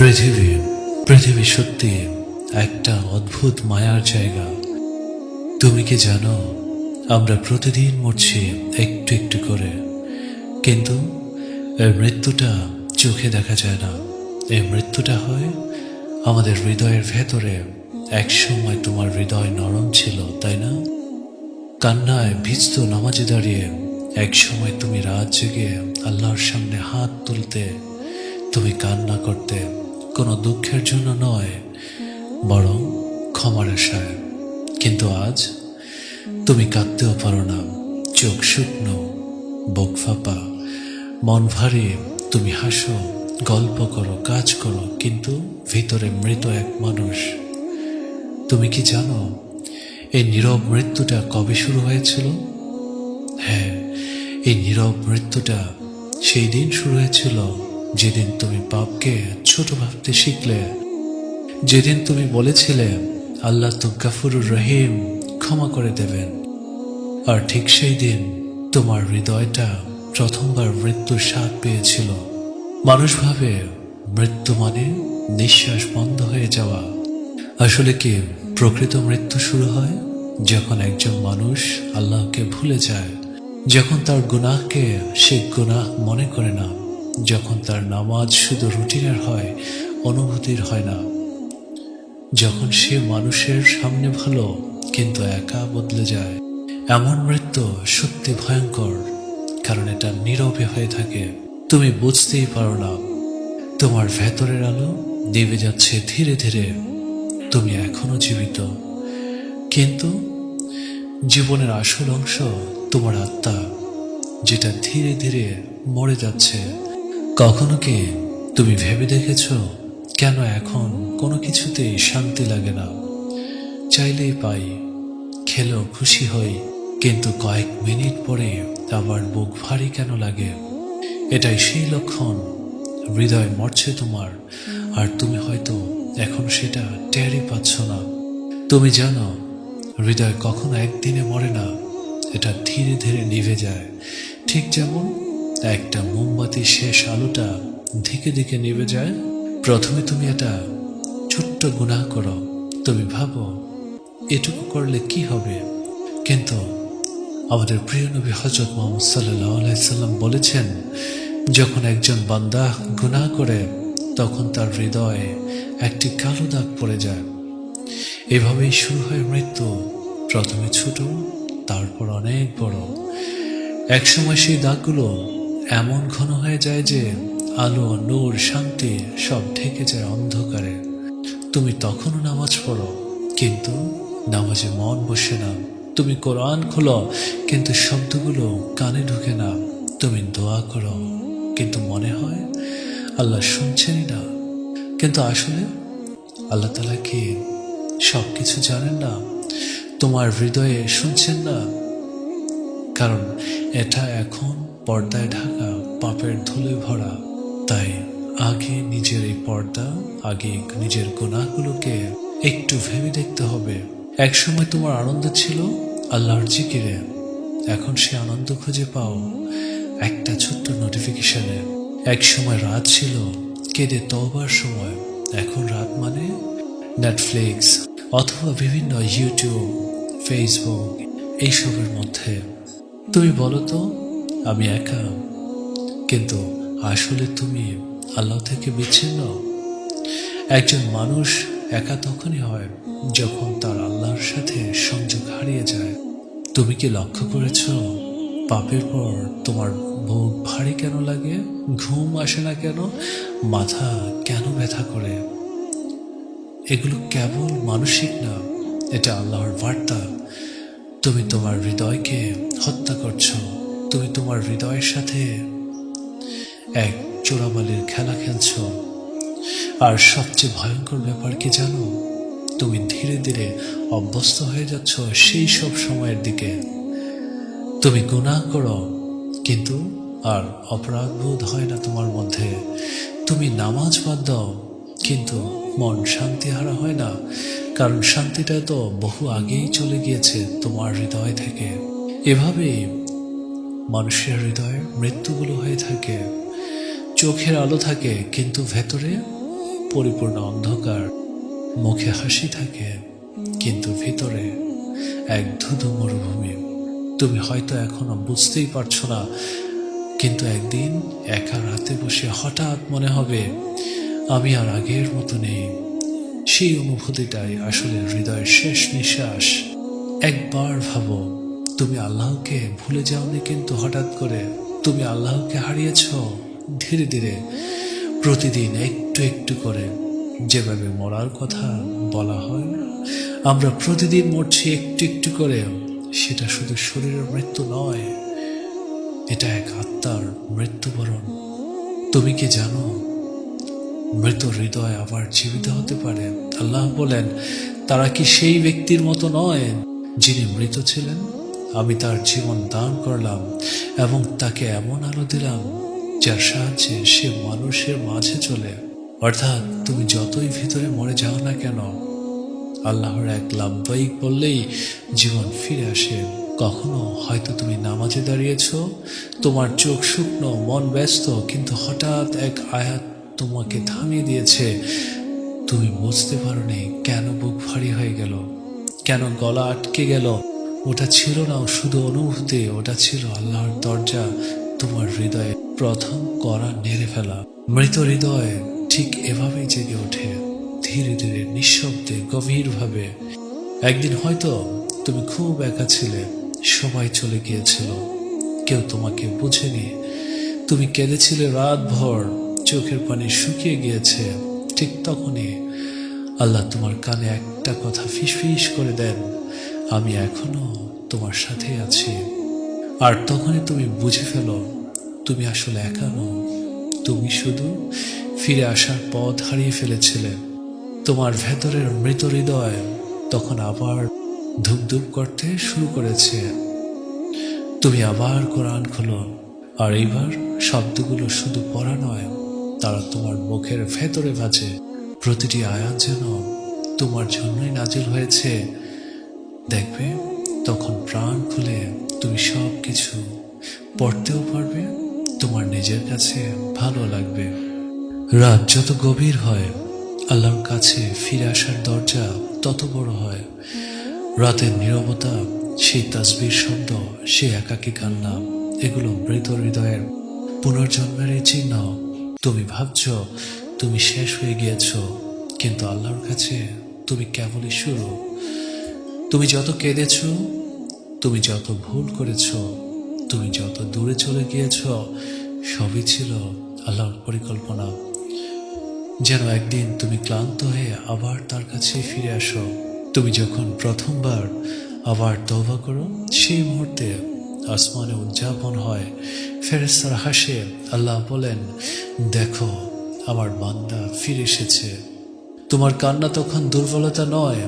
পৃথিবী সত্যি একটা অদ্ভুত মায়ার জায়গা। তুমি কি জানো, আমরা প্রতিদিন মরছি একটু একটু করে, কিন্তু এই মৃত্যুটা চোখে দেখা যায় না। এই মৃত্যুটা হয় আমাদের হৃদয়ের ভেতরে। এক সময় তোমার হৃদয় নরম ছিল, তাই না? কান্নায় ভিজত নামাজে দাঁড়িয়ে এক সময় তুমি রাত জেগে আল্লাহর সামনে হাত তুলতে, তুমি কান্না করতে কোনো দুঃখের জন্য নয়, বরং ক্ষমার আশায়। কিন্তু আজ তুমি কাঁদতেও পারো না, চোখ শুকনো, বুক ফাঁপা, মন ভারী। তুমি হাসো, গল্প করো, কাজ করো, কিন্তু ভিতরে মৃত এক মানুষ। তুমি কি জানো এই নীরব মৃত্যুটা কবে শুরু হয়েছিল? হ্যাঁ, এই নীরব মৃত্যুটা সেই দিন শুরু হয়েছিল যেদিন তুমি পাপকে ছোট ভাবতে শিখলে, যেদিন তুমি বলেছিলে আল্লাহ তো গাফুরুর রহিম, ক্ষমা করে দেবেন। আর ঠিক সেই দিন তোমার হৃদয়টা প্রথমবার মৃত্যুর স্বাদ পেয়েছিল। মানুষ ভাবে মৃত্যু মানে নিঃশ্বাস বন্ধ হয়ে যাওয়া। আসলে কি প্রকৃত মৃত্যু শুরু হয় যখন একজন মানুষ আল্লাহকে ভুলে যায়, যখন তার গুনাহকে সে গুনাহ মনে করে না, যখন তার নামাজ শুধু রুটিনের হয়, অনুভূতির হয় না, যখন সে মানুষের সামনে ভালো কিন্তু একা বদলে যায়। এমন মৃত্যু সত্যি ভয়ঙ্কর, কারণ এটা নীরবে হয়ে থাকে। তুমি বুঝতেই পারো না, তোমার ভেতরের আলো নিভে যাচ্ছে ধীরে ধীরে। তুমি এখনো জীবিত, কিন্তু জীবনের আসল অংশ, তোমার আত্মা, যেটা ধীরে ধীরে মরে যাচ্ছে। কখনো কি তুমি ভেবে দেখেছো কেন এখন কোনো কিছুতেই শান্তি লাগে না? চাইলেই পাই, খেলেও খুশি হই, কিন্তু কয়েক মিনিট পরে আবার বুক ভারী কেন লাগে? এটাই সেই লক্ষণ, হৃদয় মরছে তোমার, আর তুমি হয়তো এখন সেটা টেরই পাচ্ছ না। তুমি জানো হৃদয় কখনো একদিনে মরে না, এটা ধীরে ধীরে নিভে যায়। ঠিক যেমন একটা মোমবাতির শেষ আলোটা ধীরে ধীরে নিভে যায়। প্রথমে তুমি একটা ছোট্ট গুনাহ করো, তুমি ভাবো এটুকু করলে কি হবে, কিন্তু আমাদের প্রিয় নবী হযরত মুহাম্মদ সাল্লাল্লাহু আলাইহি সাল্লাম বলেছেন, যখন একজন বান্দা গুনাহ করে তখন তার হৃদয়ে একটি কালো দাগ পড়ে যায়। এভাবেই শুরু হয় মৃত্যু, প্রথমে ছোট, তারপর অনেক বড়। একসময় সেই দাগগুলো এমন ঘন হয়ে যায় যে আলো, নূর, শান্তি সব ঢেকে যায় অন্ধকারে। তুমি তখনও নামাজ পড়ো, কিন্তু নামাজে মন বসে না। তুমি কোরআন খোলো, কিন্তু শব্দগুলো কানে ঢুকে না। তুমি দোয়া করো, কিন্তু মনে হয় আল্লাহ শুনছেনই না। কিন্তু আসলে আল্লাহ তাআলা কি সব কিছু জানেন না? তোমার হৃদয়ে শুনছেন না, কারণ এটা এখন পর্দায় ঢাকা, পাপের ধুলে ভরা। তাই আগে নিজের এই পর্দা, আগে নিজের গুনাহগুলোকে একটু ভেবে দেখতে হবে। একসময় তোমার আনন্দ ছিল আল্লাহর জিকিরে, এখন সে আনন্দ খুঁজে পাও একটা ছোট্ট নোটিফিকেশনে। একসময় রাত ছিল কেঁদে তওবার সময়, এখন রাত মানে নেটফ্লিক্স অথবা বিভিন্ন ইউটিউব, ফেসবুক এইসবের মধ্যে। তুমি বলো তো আমি একা, কিন্তু আসলে তুমি আল্লাহ থেকে বিচ্ছিন্ন। একজন মানুষ একা তখনই হয় যখন তার আল্লাহর সাথে সংযোগ হারিয়ে যায়। তুমি কি লক্ষ্য করেছ পাপের পর তোমার বুক ভারী কেন লাগে, ঘুম আসে না কেন, মাথা কেন ব্যথা করে? এগুলো কেবল মানসিক না, এটা আল্লাহর বার্তা। তুমি তোমার হৃদয়কে হত্যা করছো। তুমি তোমার হৃদয়ের সাথে এক চোরাবালির খেলা খেলছ। আর সবচেয়ে ভয়ঙ্কর ব্যাপার কি জানো? তুমি ধীরে ধীরে অভ্যস্ত হয়ে যাচ্ছ সেই সব সময়ের দিকে। তুমি গুনাহ করো, কিন্তু আর অপরাধ বোধ হয় না তোমার মধ্যে। তুমি নামাজ বাদ দাও, কিন্তু মন শান্তিহারা হয় না, কারণ শান্তিটা তো বহু আগেই চলে গিয়েছে তোমার হৃদয় থেকে। এভাবেই মানুষের হৃদয়ের মৃত্যুগুলো হয়ে থাকে। চোখের আলো থাকে, কিন্তু ভেতরে পরিপূর্ণ অন্ধকার, মুখে হাসি থাকে কিন্তু ভিতরে এক ধুধু মরুভূমি। তুমি হয়তো এখনো বুঝতেই পারছো না, কিন্তু একদিন একা রাতে বসে হঠাৎ মনে হবে আমি আর আগের মতো নেই। সেই অনুভূতিটাই আসলে হৃদয়ের শেষ নিঃশ্বাস। একবার ভাবো, তুমি আল্লাহকে ভুলে যাওনি, কিন্তু হঠাৎ করে তুমি আল্লাহকে হারিয়েছ ধীরে ধীরে, প্রতিদিন একটু একটু করে। যেভাবে মরার কথা বলা হয়, আমরা প্রতিদিন মরছি একটু একটু করে। সেটা শুধু শরীরের মৃত্যু নয়, এটা এক আত্মার মৃত্যুবরণ। তুমি কি জানো, মৃত হৃদয় আবার জীবিত হতে পারে? আল্লাহ বলেন, তারা কি সেই ব্যক্তির মতো নয় যিনি মৃত ছিলেন? আমি তার জীবন দান করলাম এবং তাকে এমন আলো দিলাম যার সাহায্যে সে মানুষের মাঝে চলে। অর্থাৎ তুমি যতই ভিতরে মরে যাও না কেন, আল্লাহর এক লাব্বাইক বললেই জীবন ফিরে আসে। কখনো হয়তো তুমি নামাজে দাঁড়িয়েছ, তোমার চোখ শুকনো, মন ব্যস্ত, কিন্তু হঠাৎ এক আয়াত তোমাকে থামিয়ে দিয়েছে। তুমি বুঝতে পারোনি কেন বুক ভারী হয়ে গেল, কেন গলা আটকে গেল। ওটা ছিল না শুধু অনুভূতি, ওটা ছিল আল্লাহর দরজা তোমার হৃদয়ে প্রথম করা নেড়ে ফেলা। মৃত হৃদয় ঠিক এভাবেই জেগে ওঠে, ধীরে ধীরে, নিঃশব্দে, গভীরভাবে। একদিন হয়তো তুমি খুব একা ছিলে, সবাই চলে গিয়েছিল, কেউ তোমাকে বুঝেনি। তুমি কেঁদেছিলে রাত ভর, চোখের পানি শুকিয়ে গিয়েছে। ঠিক তখনই আল্লাহ তোমার কানে একটা কথা ফিসফিস করে দেন, আমি এখনো তোমার সাথে আছি। আর তখনই তুমি বুঝে ফেলো, তুমি আসলে একা নও, তুমি শুধু ফিরে আসার পথ হারিয়ে ফেলেছিলে। তোমার ভেতরের মৃত হৃদয় তখন আবার ধুপধুপ করতে শুরু করেছে। তুমি আবার কোরআন খোলো, আর এইবার শব্দগুলো শুধু পড়া নয়, তারা তোমার মুখের ভেতরে বাজে। প্রতিটি আয়াত যেন তোমার জন্যই নাজিল হয়েছে। দেখবে তখন প্রাণ খুলে তুমি সব কিছু পড়তেও পারবে, তোমার নিজের কাছে ভালো লাগবে। রাত যত গভীর হয়, আল্লাহর কাছে ফিরে আসার দরজা তত বড় হয়। রাতের নীরবতা, সেই তাসবির শব্দ, সেই একাকী কান্না, এগুলো মৃত হৃদয়ের পুনর্জন্মের চিহ্ন। তুমি ভাবছ তুমি শেষ হয়ে গিয়েছ, কিন্তু আল্লাহর কাছে তুমি কেবলই শুরু। তুমি যত কেঁদেছ, তুমি যত ভুল করেছ, তুমি যত দূরে চলে গিয়েছ, সবই ছিল আল্লাহর পরিকল্পনা। যেন একদিন তুমি ক্লান্ত হয়ে আবার তার কাছে ফিরে আসো। তুমি যখন প্রথমবার আবার তওবা করো, সেই মুহূর্তে আসমানে উদযাপন হয়, ফেরেশতারা হাসে। আল্লাহ বলেন, দেখো আমার বান্দা ফিরে এসেছে। তোমার কান্না তখন দুর্বলতা নয়,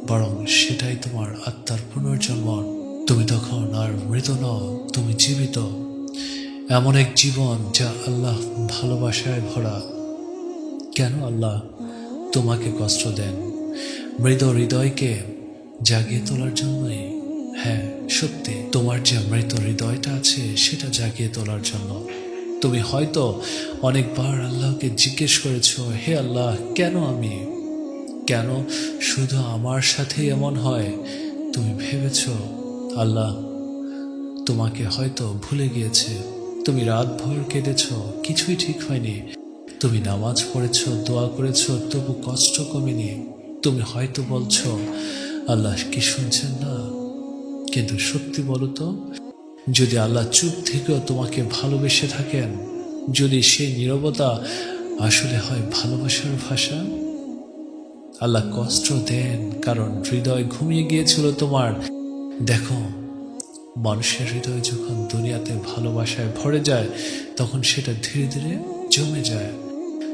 বরং সেটাই তোমার আত্মার পুনর্জন্ম। তুমি তখন আর মৃত নও, তুমি জীবিত। এমন এক জীবন যা আল্লাহ ভালোবাসায় ভরা। কেন আল্লাহ তোমাকে কষ্ট দেন? মৃত হৃদয়কে জাগিয়ে তোলার জন্যই। হ্যাঁ, সত্যি, তোমার যে মৃত হৃদয়টা আছে সেটা জাগিয়ে তোলার জন্য। তুমি হয়তো অনেকবার আল্লাহকে জিজ্ঞেস করেছ, হে আল্লাহ, কেন আমি? কেন শুধু আমার সাথে এমন হয়? তুমি ভেবেছ আল্লাহ তোমাকে হয়তো ভুলে গিয়েছে। তুমি রাত ভর কেঁদেছ, কিছুই ঠিক হয়নি। তুমি নামাজ পড়েছ, দোয়া করেছ, তবু কষ্ট কমেনি। তুমি হয়তো বলছ, আল্লাহ কি শুনছেন না? কিন্তু সত্যি বলো তো, যদি আল্লাহ চুপ থেকেও তোমাকে ভালোবেসে থাকেন, যদি সেই নীরবতা আসলে হয় ভালোবাসার ভাষা। আল্লাহ কষ্ট দেন কারণ হৃদয় ঘুমিয়ে গিয়েছিল তোমার। দেখো, মানুষের হৃদয় যখন দুনিয়াতে ভালোবাসায় ভরে যায়, তখন সেটা ধীরে ধীরে জমে যায়।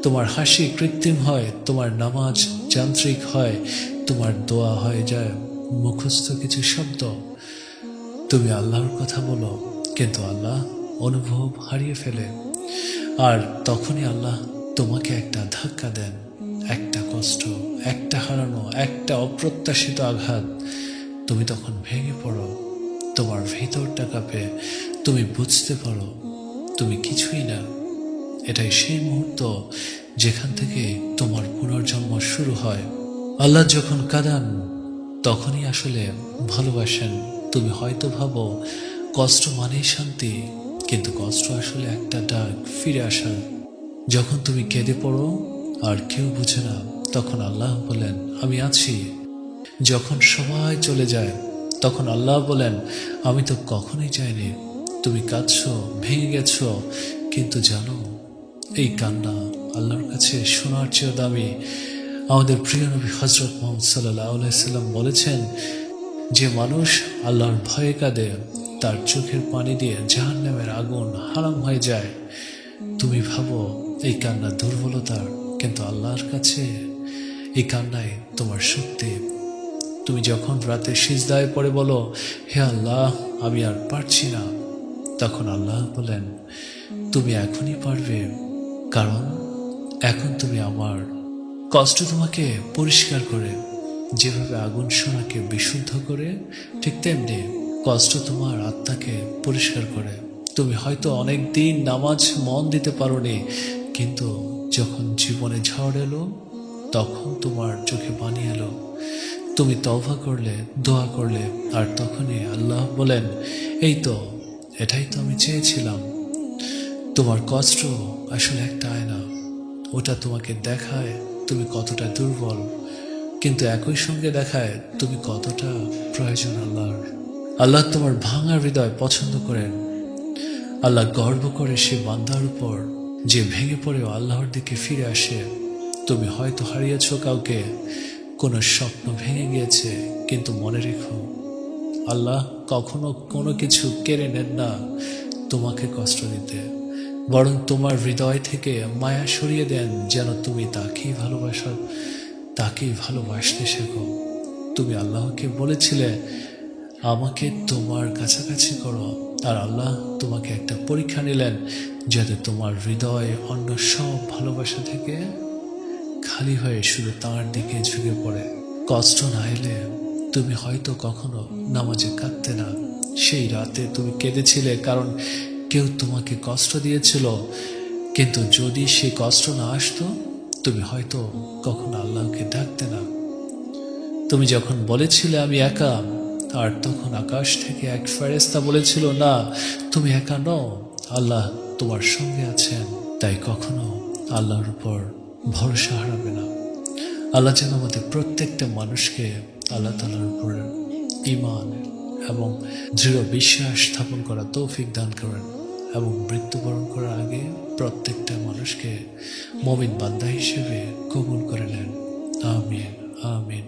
তোমার হাসি কৃত্রিম হয়, তোমার নামাজ যান্ত্রিক হয়, তোমার দোয়া হয়ে যায় মুখস্থ কিছু শব্দ। তুমি আল্লাহর কথা বলো, কিন্তু আল্লাহ অনুভব হারিয়ে ফেলে। আর তখনই আল্লাহ তোমাকে একটা ধাক্কা দেন, একটা কষ্ট, একটা হারানো, একটা অপ্রত্যাশিত আঘাত। তুমি তখন ভেঙে পড়ো, তোমার ভিতরটা কাঁপে। তুমি বুঝতে পারো তুমি কিছুই না। এটাই সেই মুহূর্ত যেখান থেকে তোমার পুনর্জন্ম শুরু হয়। আল্লাহ যখন কাঁদান তখনই আসলে ভালোবাসেন। তুমি হয়তো ভাবো কষ্ট মানেই শান্তি, কিন্তু কষ্ট আসলে একটা ডাক ফিরে আসার। যখন তুমি কেঁদে পড়ো আর কেউ বুঝে না, তখন আল্লাহ বলেন আমি আছি। যখন সবাই চলে যায় তখন আল্লাহ বলেন আমি তো কখনোই যাইনি। তুমি কাঁদছো, ভেঙে গেছো, কিন্তু জানো এই কান্না আল্লাহর কাছে শোনার চেয়েও দামি। আমাদের প্রিয় নবী হযরত মুহাম্মদ সাল্লাল্লাহু আলাইহি সাল্লাম বলেছেন, যে মানুষ আল্লাহর ভয়ে কাঁদে তার চোখের পানি দিয়ে জাহান্নামের আগুন হারাম হয়ে যায়। তুমি ভাবো এই কান্না দুর্বলতার, কিন্তু আল্লাহর কাছে এই কান্নায় তোমার শক্তি। তুমি যখন রাতে সিজদায় পড়ে বলো হে আল্লাহ আমি আর পারছি না, তখন আল্লাহ বলেন তুমি এখনই পারবে, কারণ এখন তুমি আমার। কষ্ট তোমাকে পরিষ্কার করে, যেভাবে আগুন সোনাকে বিশুদ্ধ করে, ঠিক তেমনি কষ্ট তোমার আত্মাকে পরিষ্কার করে। তুমি হয়তো অনেক দিন নামাজ মন দিতে পারোনি, কিন্তু যখন জীবনে ঝড় এলো তখন তোমার চোখে পানি এলো। তুমি তওবা করলে, দোয়া করলে, আর তখনই আল্লাহ বলেন এই তো, এটাই তো আমি চেয়েছিলাম। তোমার কষ্ট আসলে একটা আয়না, ওটা তোমাকে দেখায় তুমি কতটা দুর্বল, কিন্তু একই সঙ্গে দেখায় তুমি কতটা প্রয়োজন আল্লাহর। আল্লাহ তোমার ভাঙা হৃদয় পছন্দ করেন। আল্লাহ গর্ব করে সে বান্দার উপর যে ভেঙে পড়েও আল্লাহর দিকে ফিরে আসে। তুমি হয়তো হারিয়েছ কাউকে, কোনো স্বপ্ন ভেঙে গিয়েছে, কিন্তু মনে রেখো আল্লাহ কখনো কোনো কিছু কেড়ে নেন না তোমাকে কষ্ট দিতে, বরং তোমার হৃদয় থেকে মায়া সরিয়ে দেন যেন তুমি তাকেই ভালোবাসতে শেখো। তুমি আল্লাহকে বলেছিলে আমাকে তোমার কাছাকাছি করো, আর আল্লাহ তোমাকে একটা পরীক্ষা নিলেন যাতে তোমার হৃদয় অন্য সব ভালোবাসা থেকে খালি হয়ে শুধু তাঁর দিকে ঝুঁকে পড়ে। কষ্ট না এলে তুমি হয়তো কখনো নামাজে কাঁদতে না। সেই রাতে তুমি কেঁদেছিলে কারণ কেউ তোমাকে কষ্ট দিয়েছিল, কিন্তু যদি সে কষ্ট না আসতো তুমি হয়তো কখনো আল্লাহকে ডাকতে না। তুমি যখন বলেছিলে আমি একা, আর তখন আকাশ থেকে এক ফেরেশতা বলেছিল না তুমি একা নও, আল্লাহ তোমার সঙ্গে আছেন। তাই কখনো আল্লাহর উপর ভরসা হারাবে না। আল্লাহ যেন আমাদের প্রত্যেকটা মানুষকে আল্লাহ তাআলার উপর ঈমান এবং দৃঢ় বিশ্বাস স্থাপন করা তৌফিক দান করেন, এবং মৃত্যুবরণ করার আগে প্রত্যেকটা মানুষকে মুমিন বান্দা হিসেবে কবুল করে নেন। আমিন আমিন।